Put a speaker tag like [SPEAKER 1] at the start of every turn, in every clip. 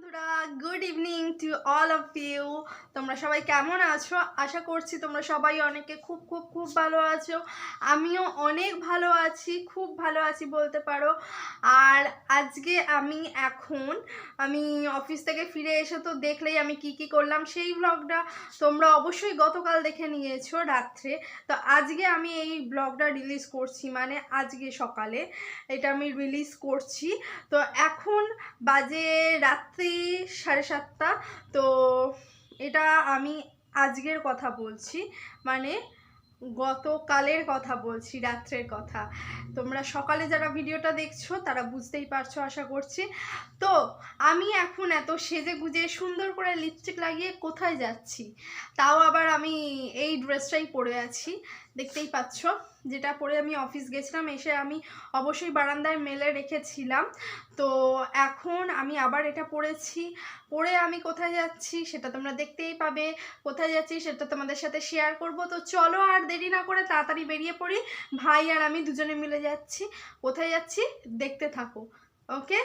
[SPEAKER 1] বন্ধুরা, good evening to all of you. তোমরা সবাই কেমন আছো? আশা করছি তোমরা সবাই অনেকে খুব খুব খুব ভালো আছো। আমিও অনেক ভালো আছি, খুব ভালো আছি বলতে পারো। আর আজকে আমি অফিস থেকে ফিরে এসে তো দেখলেই আমি কি কি করলাম, সেই ব্লগটা তোমরা অবশ্যই গতকাল দেখে নিয়েছো রাত্রে। তো আজকে আমি এই ব্লগটা রিলিজ করছি, মানে আজকে সকালে এটা আমি রিলিজ করছি। তো এখন বাজে রাত্রি 7:30। তো এটা আমি আজকের কথা বলছি, মানে গতকালের কথা বলছি, রাত্রের কথা। তোমরা সকালে যারা ভিডিওটা দেখছো তারা বুঝতেই পারছো আশা করছি। তো আমি এখন এত সেজে গুজে সুন্দর করে লিপস্টিক লাগিয়ে কোথায় যাচ্ছি, তাও আবার আমি এই ড্রেসটাই পরে আছি, দেখতেই পাচ্ছ, যেটা পরে আমি অফিস গেছিলাম। এসে আমি অবশ্যই বারান্দায় মেলে রেখেছিলাম। তো এখন আমি আবার এটা পরেছি, পরে আমি কোথায় যাচ্ছি সেটা তোমরা দেখতেই পাবে। কোথায় যাচ্ছি সেটা তোমাদের সাথে শেয়ার করব। তো চলো আর দেরি না করে তাড়াতাড়ি বেরিয়ে পড়ি। ভাই আর আমি দুজনে মিলে যাচ্ছি। কোথায় যাচ্ছি দেখতে থাকো, ওকে?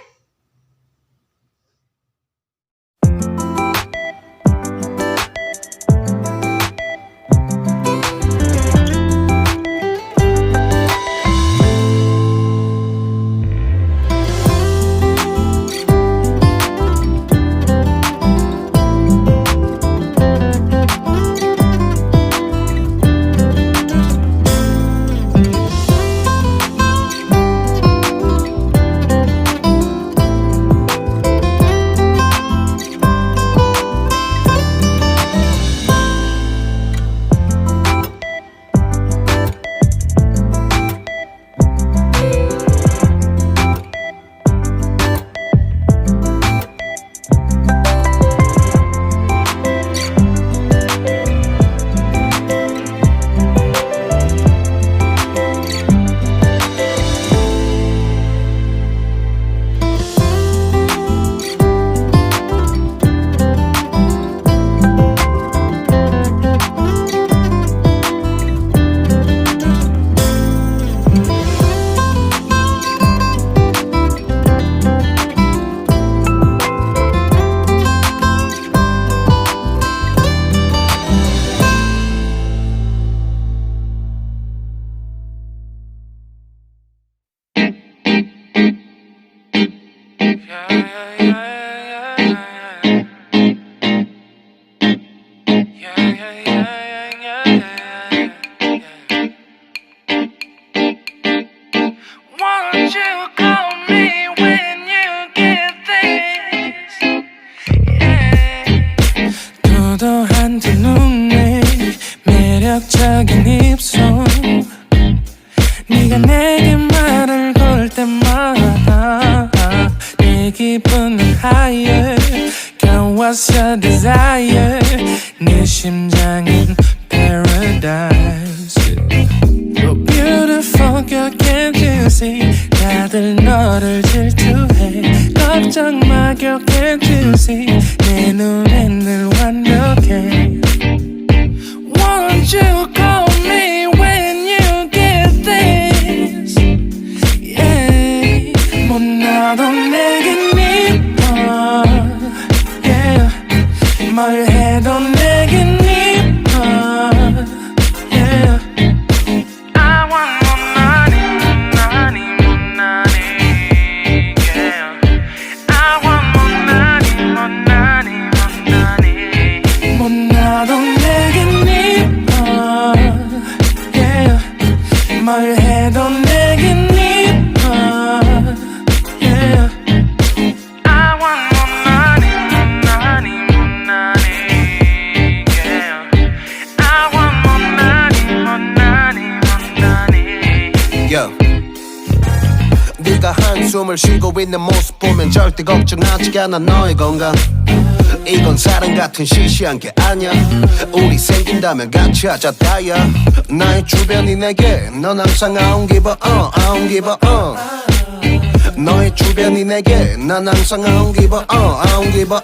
[SPEAKER 2] 매력적인 입술 네가 내게 말을 걸 때마다 내 기분은 higher Girl what's your desire 네 심장은 paradise You're beautiful girl can't you see 다들 너를 질투해 걱정 마 girl can't you see 내 눈엔 늘 완벽해 Won't you call me when you get this? Yeah, 못나도 내겐 이뻐. Yeah, 뭘 해도 내겐 이뻐. Yeah, I want more money, more money, more money. Yeah, I want more money, more money, more money. 못나도 내겐 뭘 해도 내겐 이뻐 Yeah I want more money, more money, more money Yeah I want more money, more money, more money
[SPEAKER 3] Yo 네가 한숨을 쉬고 있는 모습 보면 절대 걱정하지 않아 너의 건강 이건 사랑 같은 시시한 게 아니야 우리 생긴다면 같이 하자 다야 나의 주변이 내게 넌 항상 I don't give a I don't give a 너의 주변이 내게 난 항상 I don't give a I don't give a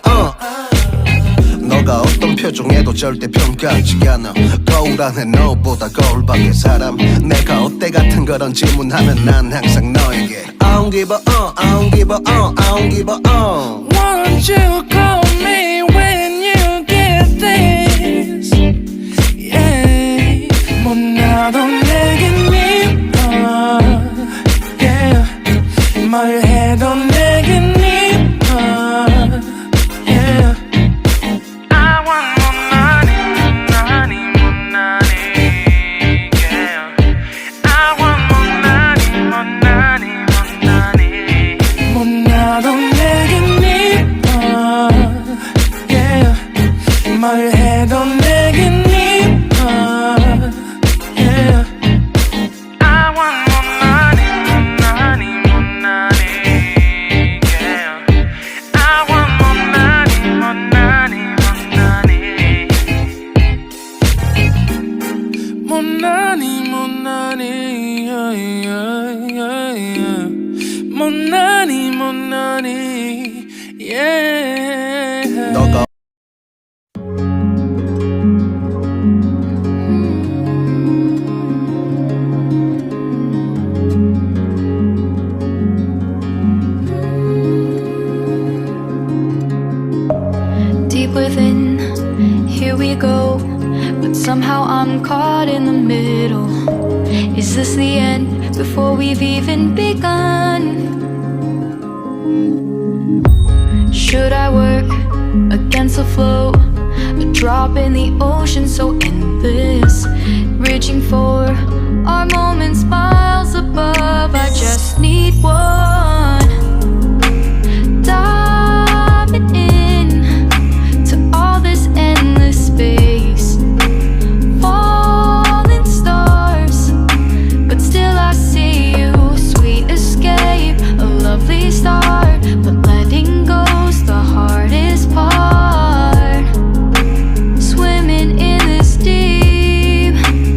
[SPEAKER 3] 너가 어떤 표정에도 절대 평가하지 않아. 거울 안에 너보다 거울 밖의 사람. 내가 어때 같은 그런 질문하면 난 항상 너에게 I don't give a I don't give a I don't give a
[SPEAKER 2] Won't you call me when you get this? Yeah. 못나도 내겐 미워. Yeah. 뭘 해도 내겐 미워. Yeah. I want more money, money, more money. Yeah. I want more money, more money, more money. 못나도 내겐 미워. Yeah. 뭘 해도 내겐 미워. Yeah. I want more money, more money, more money. Yeah. I want more money, more money, more money. More money, more money. Yeah, yeah, yeah, yeah. More money, more money. Yeah.
[SPEAKER 3] 너가
[SPEAKER 4] Deep within, here we go. But somehow I'm caught in the middle. Is this the end before we've even begun? Should I work against the flow? A drop in the ocean so endless. Reaching for our moments miles above. I just need one. Diving in to all this endless space. Falling stars, but still I see you. Sweet escape, a lovely start. But letting go's the hardest part. Swimming in this deep,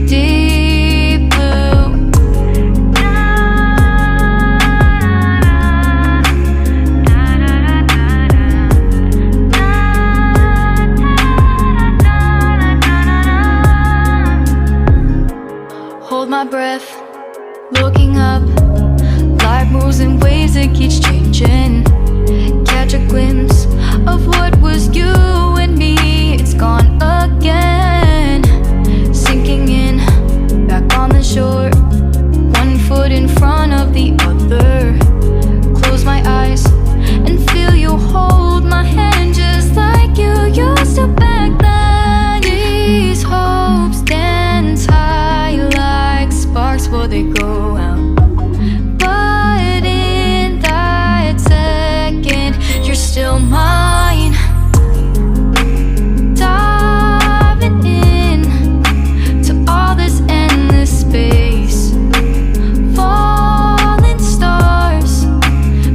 [SPEAKER 4] deep blue. Hold my breath, looking up. Life moves in waves that keeps changing. Catch a glimpse of what was you and me. It's gone again. Sinking in, back on the shore. One foot in front of the other. Close my eyes and feel you hold my hand just like you used to back then. These hopes dance high like sparks before they go out. But in that second, you're still mine. Diving in to all this endless space. Falling stars,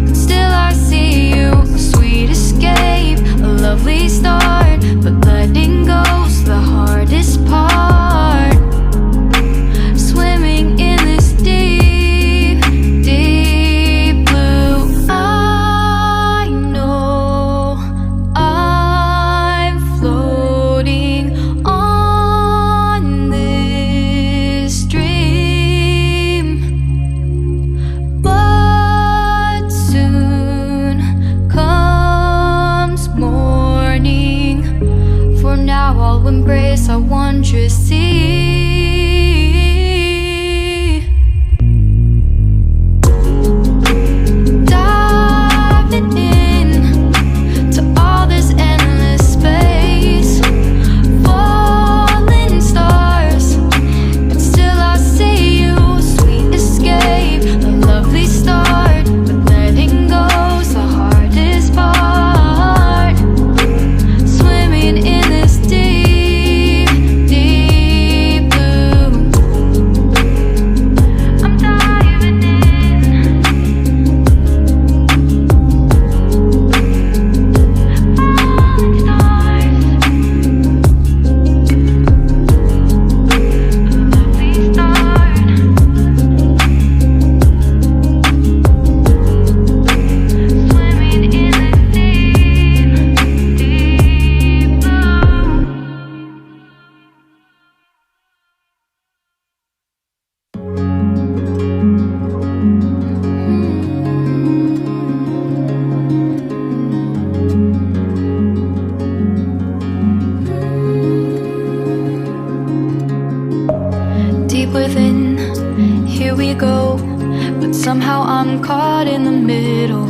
[SPEAKER 4] but still I see you. A sweet escape, a lovely start. But letting go's the hardest part. Swimming in this deep, deep blue. I know I'm floating on this dream. But soon comes morning. For now I'll embrace our wondrous sea. Diving in to all this endless space. Falling stars, but still I see you. Sweet escape, a lovely start. But letting go's the hardest part. Swimming in this deep, deep in the middle.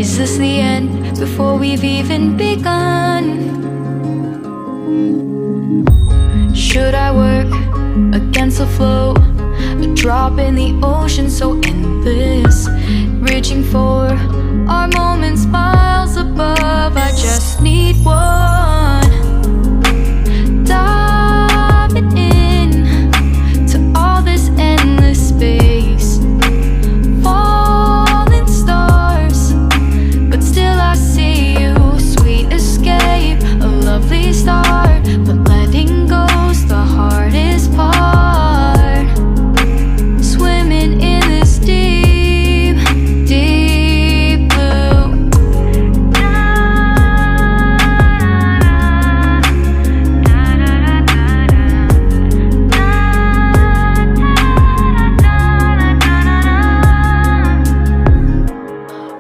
[SPEAKER 4] Is this the end before we've even begun? Should I work against the flow? A drop in the ocean so endless, reaching for our moments miles above. I just need one, diving in to all this endless space, falling stars, but still I see you. Sweet escape, a lovely start, but letting go's the hardest part. Swimming in this deep, deep blue.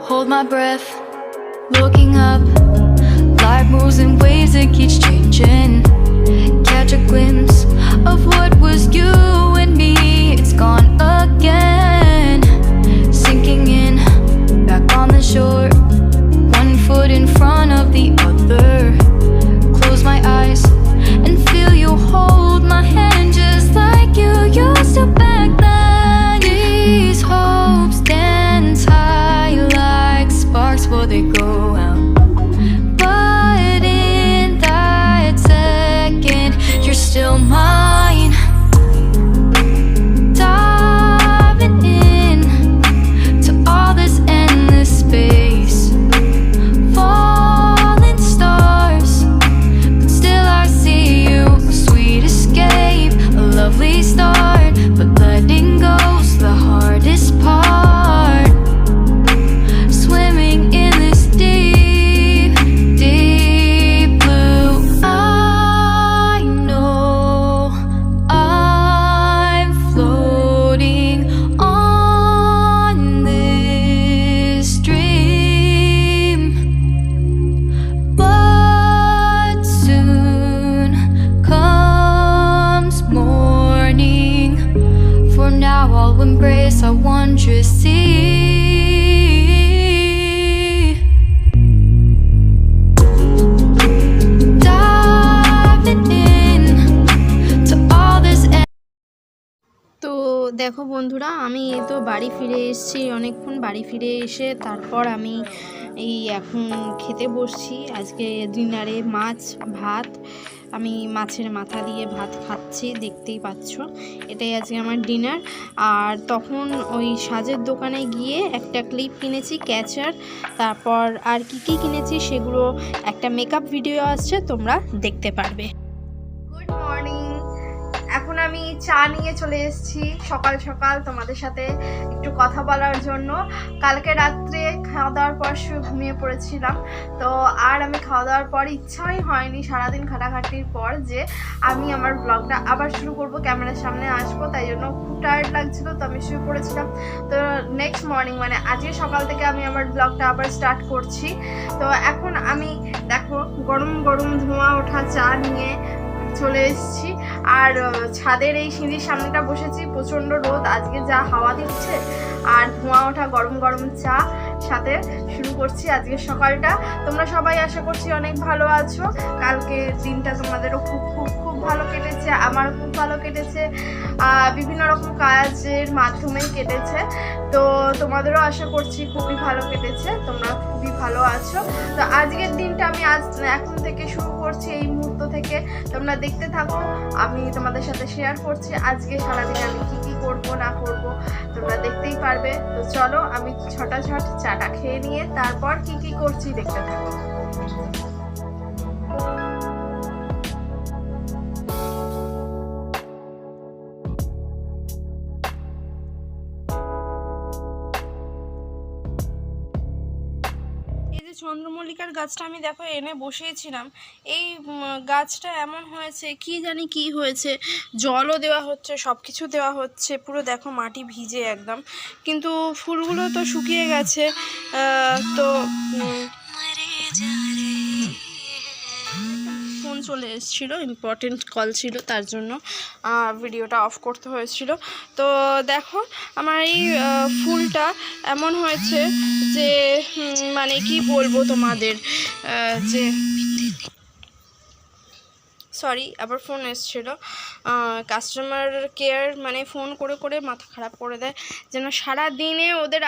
[SPEAKER 4] Hold my breath, looking up. Life moves in ways that keeps changing. Catch a glimpse of what was you and me. It's gone again, sinking in, back on the shore. One foot in front of the other. Close my eyes and feel you hold my hand just like you used to back then. These hopes dance high like sparks before they go out. But in that second, you're still mine. Diving in to all this endless space, falling stars, but still I see you. A sweet escape, a lovely start, but letting go's the hardest part. Swimming in this deep, deep blue. I know I'm floating on this dream, but soon comes morning. For now I'll embrace our wondrous sea. Diving in to all this.
[SPEAKER 1] তো দেখো বন্ধুরা, আমি এই তো বাড়ি ফিরে এসেছি অনেকক্ষণ। বাড়ি ফিরে এসে তারপর আমি এই এখন খেতে বসছি। আজকে ডিনারে মাছ ভাত, আমি মাছের মাথা দিয়ে ভাত খাচ্ছি, দেখতেই পাচ্ছ। এটাই আজকে আমার ডিনার। আর তখন ওই সাজের দোকানে গিয়ে একটা ক্লিপ কিনেছি, ক্যাচার, তারপর আর কি কি কিনেছি সেগুলো একটা মেকআপ ভিডিও আসছে, তোমরা দেখতে পারবে। Good morning. এখন আমি চা নিয়ে চলে এসেছি সকাল সকাল তোমাদের সাথে একটু কথা বলার জন্য। কালকে রাত্রে খাওয়া দাওয়ার পর শুয়ে ঘুমিয়ে পড়েছিলাম, তো আর আমি খাওয়া দাওয়ার পর ইচ্ছাই হয়নি সারাদিন খাটাখাটির পর যে আমি আমার ব্লগটা আবার শুরু করব, ক্যামেরার সামনে আসবো। তাই জন্য খুব টায়ার্ড লাগছিল, তো আমি শুয়ে পড়েছিলাম। তো নেক্সট মর্নিং মানে আজকে সকাল থেকে আমি আমার ব্লগটা আবার স্টার্ট করছি। তো এখন আমি দেখো গরম গরম ধোঁয়া ওঠা চা নিয়ে চলে এসেছি। আর ছাদের এই সিঁড়ির সামনেটা বসেছি, প্রচণ্ড রোদ, আজকে যা হাওয়া দিচ্ছে, আর ধোঁয়া ওঠা গরম গরম চা সাথে শুরু করছি আজকের সকালটা। তোমরা সবাই আশা করছি অনেক ভালো আছো। কালকে দিনটা তোমাদেরও খুব খুব খুব ভালো কেটেছে, আমারও খুব ভালো কেটেছে, বিভিন্ন রকম কাজের মাধ্যমেই কেটেছে। তো তোমাদেরও আশা করছি খুবই ভালো কেটেছে, তোমরা খুবই ভালো আছো। তো আজকের দিনটা আমি এখন থেকে শুরু করছি, এই মুহূর্ত থেকে তোমরা দেখতে থাকো। আমি তোমাদের সাথে শেয়ার করছি আজকে সারাদিন আমি কি কি করব না করব, তোমরা দেখতেই পারবে। তো চলো আমি ছটাছট চাটা খেয়ে নিয়ে তারপর কি কি করছি দেখতে থাকো। চন্দ্রমল্লিকার গাছটা আমি দেখো এনে বসিয়েছিলাম। এই গাছটা এমন হয়েছে, কি জানি কি হয়েছে, জলও দেওয়া হচ্ছে, সব কিছু দেওয়া হচ্ছে, পুরো দেখো মাটি ভিজে একদম, কিন্তু ফুলগুলো তো শুকিয়ে গেছে। তো ফোন চলে এসেছিলো, ইম্পর্টেন্ট কল ছিল, তার জন্য ভিডিওটা অফ করতে হয়েছিল। তো দেখো আমার এই ফুলটা এমন হয়েছে যে মানে কি বলবো তোমাদের, যে সরি আবার ফোন এসেছিলো। কাস্টমার কেয়ার মানে ফোন করে করে মাথা খারাপ করে দেয়, যেন সারা দিনে ওদের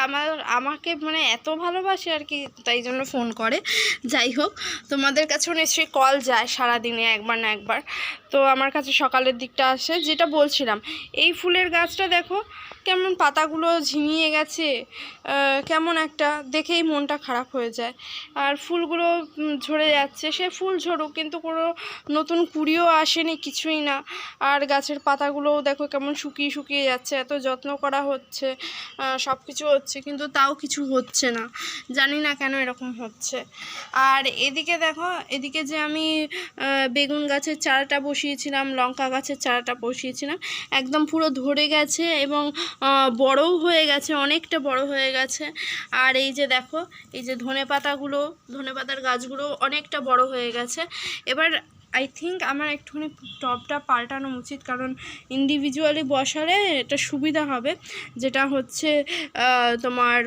[SPEAKER 1] আমাকে মানে এত ভালোবাসে আর কি, তাই জন্য ফোন করে। যাই হোক, তোমাদের কাছেও নিশ্চয়ই কল যায় সারা দিনে একবার না একবার। তো আমার কাছে সকালের দিকটা আসে। যেটা বলছিলাম, এই ফুলের গাছটা দেখো কেমন পাতাগুলো ঝিমিয়ে গেছে, কেমন একটা দেখেই মনটা খারাপ হয়ে যায়। আর ফুলগুলো ঝরে যাচ্ছে, সে ফুল ঝরুক, কিন্তু কোনো নতুন কুড়িও আসেনি, কিছুই না। আর গাছের পাতাগুলোও দেখো কেমন শুকিয়ে শুকিয়ে যাচ্ছে, এত যত্ন করা হচ্ছে, সব কিছু হচ্ছে, কিন্তু তাও কিছু হচ্ছে না। জানি না কেন এরকম হচ্ছে। আর এদিকে দেখো, এদিকে যে আমি বেগুন গাছের চারাটা বসিয়েছিলাম, লঙ্কা গাছের চারাটা বসিয়েছিলাম, একদম পুরো ধরে গেছে এবং বড়ও হয়ে গেছে, অনেকটা বড় হয়ে গেছে। আর এই যে দেখো, এই যে ধনেপাতার গাছগুলো অনেকটা বড় হয়ে গেছে। এবার আই থিঙ্ক আমার একটুখানি টবটা পাল্টানো উচিত, কারণ ইন্ডিভিজুয়ালি বসালে এটা সুবিধা হবে। যেটা হচ্ছে তোমার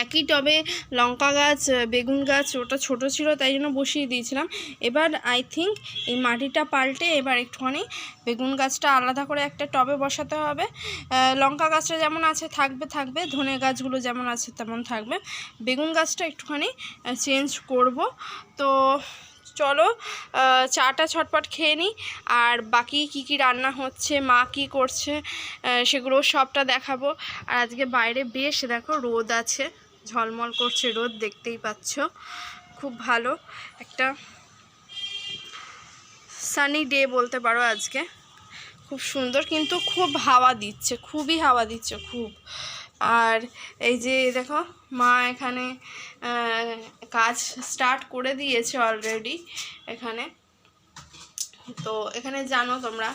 [SPEAKER 1] একই টবে লঙ্কা গাছ, বেগুন গাছ, ওটা ছোট ছিল তাই জন্য বসিয়ে দিয়েছিলাম। এবার আই থিঙ্ক এই মাটিটা পাল্টে এবার একটুখানি বেগুন গাছটা আলাদা করে একটা টবে বসাতে হবে। লঙ্কা গাছটা যেমন আছে থাকবে, ধনে গাছগুলো যেমন আছে তেমন থাকবে, বেগুন গাছটা একটুখানি চেঞ্জ করব। তো চলো চাটা ছটপট খেয়ে নিই, আর বাকি কি রান্না হচ্ছে, মা কি করছে, সেগুলো সবটা দেখাবো। আর আজকে বাইরে বেশ দেখো রোদ আছে, ঝলমল করছে রোদ, দেখতেই পাচ্ছ। খুব ভালো একটা সানি ডে বলতে পারো আজকে, খুব সুন্দর, কিন্তু খুব হাওয়া দিচ্ছে, খুবই হাওয়া দিচ্ছে খুব। আর এই যে দেখো মা এখানে কাজ স্টার্ট করে দিয়েছে অলরেডি এখানে। তো এখানে জানো তোমরা,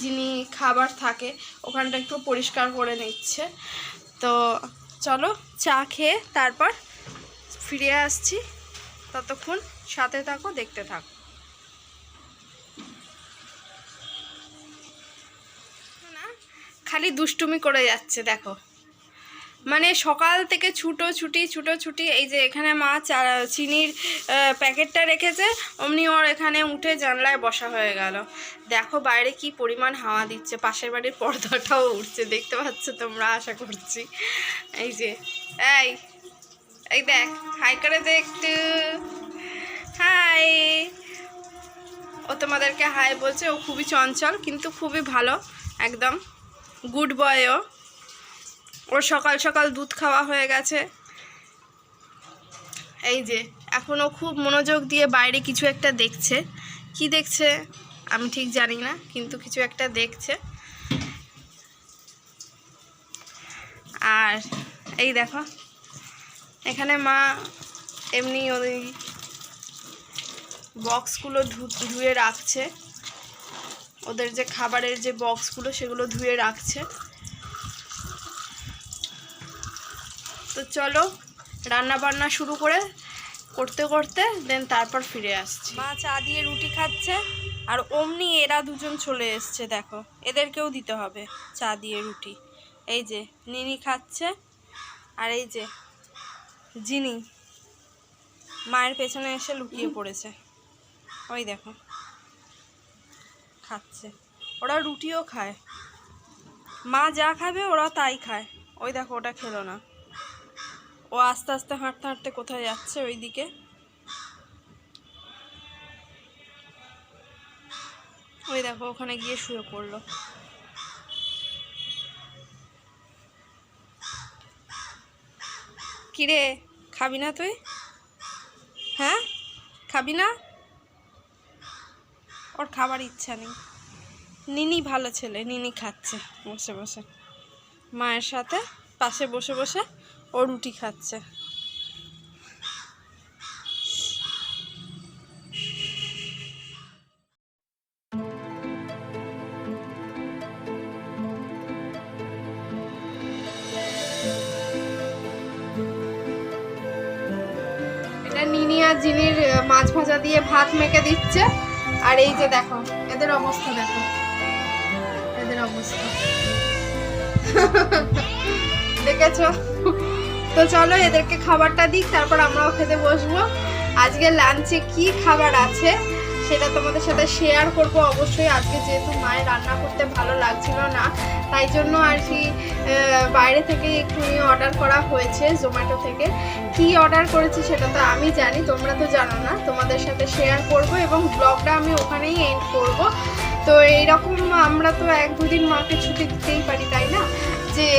[SPEAKER 1] যিনি খাবার থাকে ওখানটা একটু পরিষ্কার করে নিচ্ছে। তো চলো চা খেয়ে তারপর ফিরে আসছি, ততক্ষণ সাথে থাকো, দেখতে থাকো। না খালি দুষ্টুমি করে যাচ্ছে দেখো, মানে সকাল থেকে ছুটোছুটি। এই যে এখানে মা চিনির প্যাকেটটা রেখেছে, অমনি ওর এখানে উঠে জানলায় বসা হয়ে গেল। দেখো বাইরে কি পরিমাণ হাওয়া দিচ্ছে, পাশের বাড়ির পর্দাটাও উঠছে, দেখতে পাচ্ছ তোমরা আশা করছি। এই যে এই দেখ, হাই করে দে একটু, হাই। ও তোমাদেরকে হাই বলছে, ও খুবই চঞ্চল কিন্তু খুবই ভালো, একদম গুড বয়। ওর সকাল সকাল দুধ খাওয়া হয়ে গেছে। এই যে এখনও খুব মনোযোগ দিয়ে বাইরে কিছু একটা দেখছে, কি দেখছে আমি ঠিক জানি না, কিন্তু কিছু একটা দেখছে। আর এই দেখো এখানে মা এমনি ওই বক্সগুলো ধুয়ে রাখছে, ওদের যে খাবারের যে বক্সগুলো সেগুলো ধুয়ে রাখছে। তো চলো রান্না বান্না শুরু করতে করতে দেন তারপর ফিরে আসছি। মা চা দিয়ে রুটি খাচ্ছে, আর অমনি এরা দুজন চলে এসছে, দেখো এদেরকেও দিতে হবে চা দিয়ে রুটি। এই যে নিনি খাচ্ছে, আর এই যে জিনি মায়ের পেছনে এসে লুকিয়ে পড়েছে, ওই দেখো খাচ্ছে। ওরা রুটিও খায়, মা যা খাবে ওরা তাই খায়। ওই দেখো ওটা খেলো না, ও আস্তে আস্তে হাঁটতে হাঁটতে কোথায় যাচ্ছে ওই দিকে। ওই দেখো ওখানে গিয়ে শুয়ে পড়লো। কিরে খাবি না তুই? হ্যাঁ খাবি না? ওর খাবার ইচ্ছা নেই। নিনি ভালো ছেলে, নিনি খাচ্ছে বসে বসে মায়ের সাথে পাশে বসে বসে, ও রুটি খাচ্ছে। এটা নিনি আর জিনির মাছ ভাজা দিয়ে ভাত মেখে দিচ্ছে। আর এই যে দেখো এদের অবস্থা, দেখো এদের অবস্থা দেখেছো? তো চলো এদেরকে খাবারটা দিক, তারপর আমরাও খেতে বসবো। আজকে লাঞ্চে কি খাবার আছে সেটা তোমাদের সাথে শেয়ার করব অবশ্যই। আজকে যেহেতু মায়ের রান্না করতে ভালো লাগছিল না, তাই জন্য আর কি বাইরে থেকে একটু অর্ডার করা হয়েছে জোম্যাটো থেকে। কি অর্ডার করেছি সেটা তো আমি জানি, তোমরা তো জানো না। তোমাদের সাথে শেয়ার করব এবং ব্লগটা আমি ওখানেই এন্ড করব। তো এইরকম আমরা তো 1-2 দিন মাকে ছুটি দিতেই পারি, তাই না? যে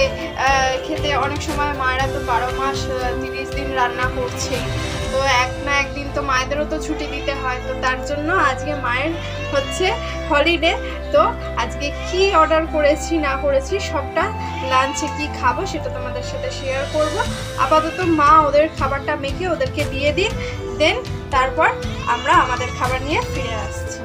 [SPEAKER 1] খেতে অনেক সময় মায়েরা তো 12 মাস 30 দিন রান্না করছে, তো এক না একদিন তো মায়েদেরও তো ছুটি দিতে হয়। তো তার জন্য আজকে মায়ের হচ্ছে হলিডে। তো আজকে কি অর্ডার করেছি না করেছি সবটা, লাঞ্চে কি খাবো সেটা তোমাদের সাথে শেয়ার করব। আপাতত মা ওদের খাবারটা মেখে ওদেরকে দিয়ে দিই, দেন তারপর আমরা আমাদের খাবার নিয়ে ফিরে আসছি।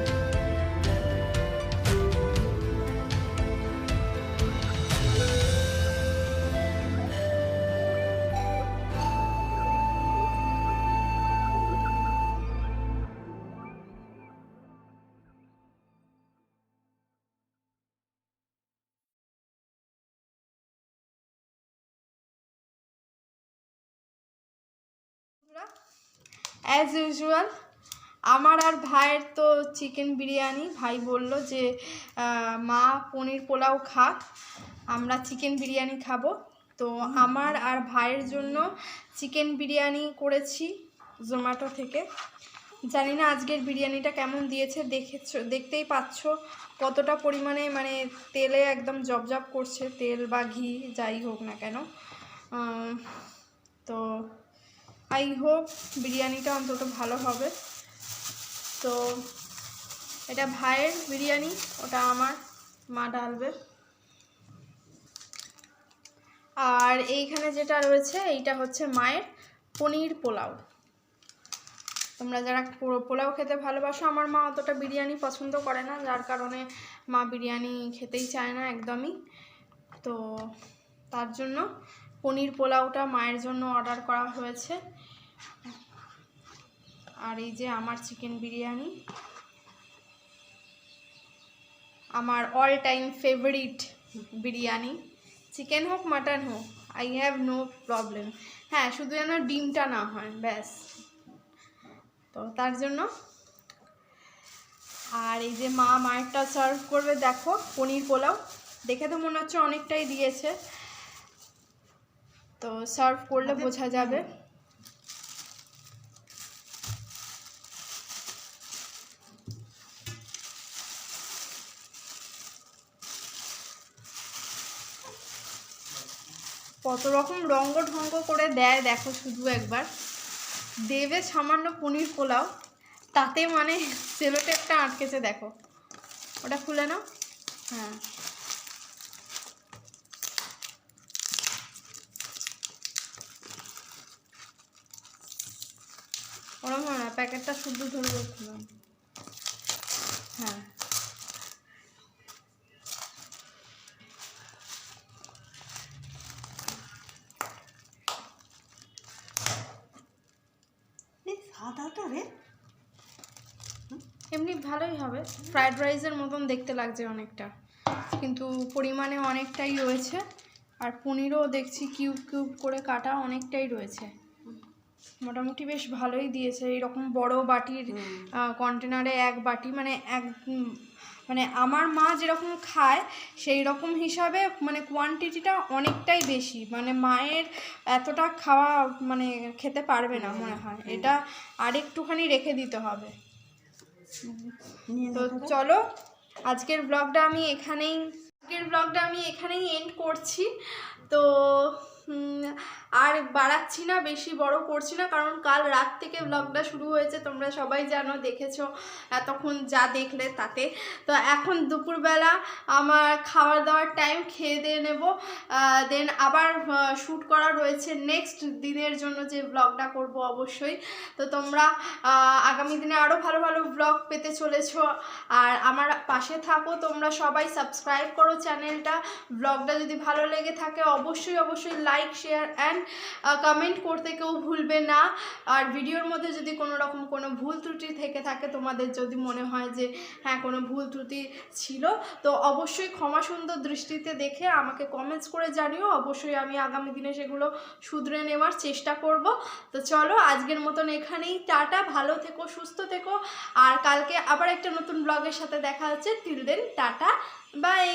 [SPEAKER 1] অ্যাজ ইউজুয়াল আমার আর ভাইয়ের তো চিকেন বিরিয়ানি। ভাই বলল যে মা পনির পোলাও খা, আমরা চিকেন বিরিয়ানি খাবো। তো আমার আর ভাইয়ের জন্য চিকেন বিরিয়ানি করেছি জোম্যাটো থেকে। জানি না আজকের বিরিয়ানিটা কেমন দিয়েছে, দেখতেই পাচ্ছ কতটা পরিমাণে মানে তেলে একদম জবজব করছে, তেল বা ঘি যাই হোক না কেন। তো আই হোপ বিরিয়ানিটা অন্তত ভালো হবে। তো এটা ভাইয়ের বিরিয়ানি, ওটা আমার মা ডালবে। আর এইখানে যেটা রয়েছে এইটা হচ্ছে মায়ের পনির পোলাও। তোমরা যারা পোলাও খেতে ভালোবাসো, আমার মা অতটা বিরিয়ানি পছন্দ করে না, যার কারণে মা বিরিয়ানি খেতেই চায় না একদমই। তো তার জন্য পনির পোলাওটা মায়ের জন্য অর্ডার করা হয়েছে। আর এই যে আমার চিকেন বিরিয়ানি, আমার all time favourite biryani. Chicken হোক মাটন হোক, আই হ্যাভ নো প্রবলেম। হ্যাঁ, শুধু যেন ডিমটা না হয়, ব্যাস। তো তার জন্য। আর এই যে মায়েরটা সার্ভ করবে, দেখো পনির পোলাও দেখে তো মনে হচ্ছে অনেকটাই দিয়েছে, তো সার্ভ করলে বোঝা যাবে। কত রকম রঙ্গ ঢঙ্গ করে দেয় দেখো, শুধু একবার দেবে সামান্য পনির পোলাও, তাতে মানে সেলোটেপটা আটকেছে দেখো, ওটা খুলে নাও। হ্যাঁ, ওরকম হয় না, প্যাকেটটা শুদ্ধ ধরবো। হ্যাঁ, এমনি ভালোই হবে, ফ্রাইড রাইসের মতন দেখতে লাগছে অনেকটা, কিন্তু পরিমাণে অনেকটাই রয়েছে। আর পনিরও দেখছি কিউব কিউব করে কাটা অনেকটাই রয়েছে, মোটামুটি বেশ ভালোই দিয়েছে। এইরকম বড় বাটির কন্টেনারে এক বাটি, মানে আমার মা যেরকম খায় সেই রকম হিসাবে মানে কোয়ান্টিটিটা অনেকটাই বেশি, মানে মায়ের এতটা খাওয়া মানে খেতে পারবে না মনে হয়, এটা আরেকটুখানি রেখে দিতে হবে। তো চলো আজকের ব্লগটা আমি এখানেই এন্ড করছি। তো আর বাড়াচ্ছি না, বেশি বড় করছি না, কারণ কাল রাত থেকে ব্লগটা শুরু হয়েছে, তোমরা সবাই জানো, দেখেছো এতক্ষণ যা দেখলে তাতে। তো এখন দুপুরবেলা আমার খাওয়া দাওয়ার টাইম, খেয়ে দিয়ে নেবো, দেন আবার শ্যুট করা রয়েছে নেক্সট দিনের জন্য যে ব্লগটা করব অবশ্যই। তো তোমরা আগামী দিনে আরও ভালো ভালো ব্লগ পেতে চলেছো, আর আমার পাশে থাকো তোমরা সবাই, সাবস্ক্রাইব করো চ্যানেলটা। ব্লগটা যদি ভালো লেগে থাকে অবশ্যই লাইক, শেয়ার অ্যান্ড কমেন্ট করতে কেউ ভুলবে না। আর ভিডিওর মধ্যে যদি কোনো রকম কোনো ভুল ত্রুটি থেকে থাকে, তোমাদের যদি মনে হয় যে হ্যাঁ কোনো ভুল ত্রুটি ছিল, তো অবশ্যই ক্ষমা সুন্দর দৃষ্টিতে দেখে আমাকে কমেন্টস করে জানিও। অবশ্যই আমি আগামী দিনে সেগুলো শুধরে নেওয়ার চেষ্টা করব। তো চলো আজকের মতন এখানেই টাটা, ভালো থেকো, সুস্থ থেকো, আর কালকে আবার একটা নতুন ব্লগের সাথে দেখা হচ্ছে। Till then tata, by.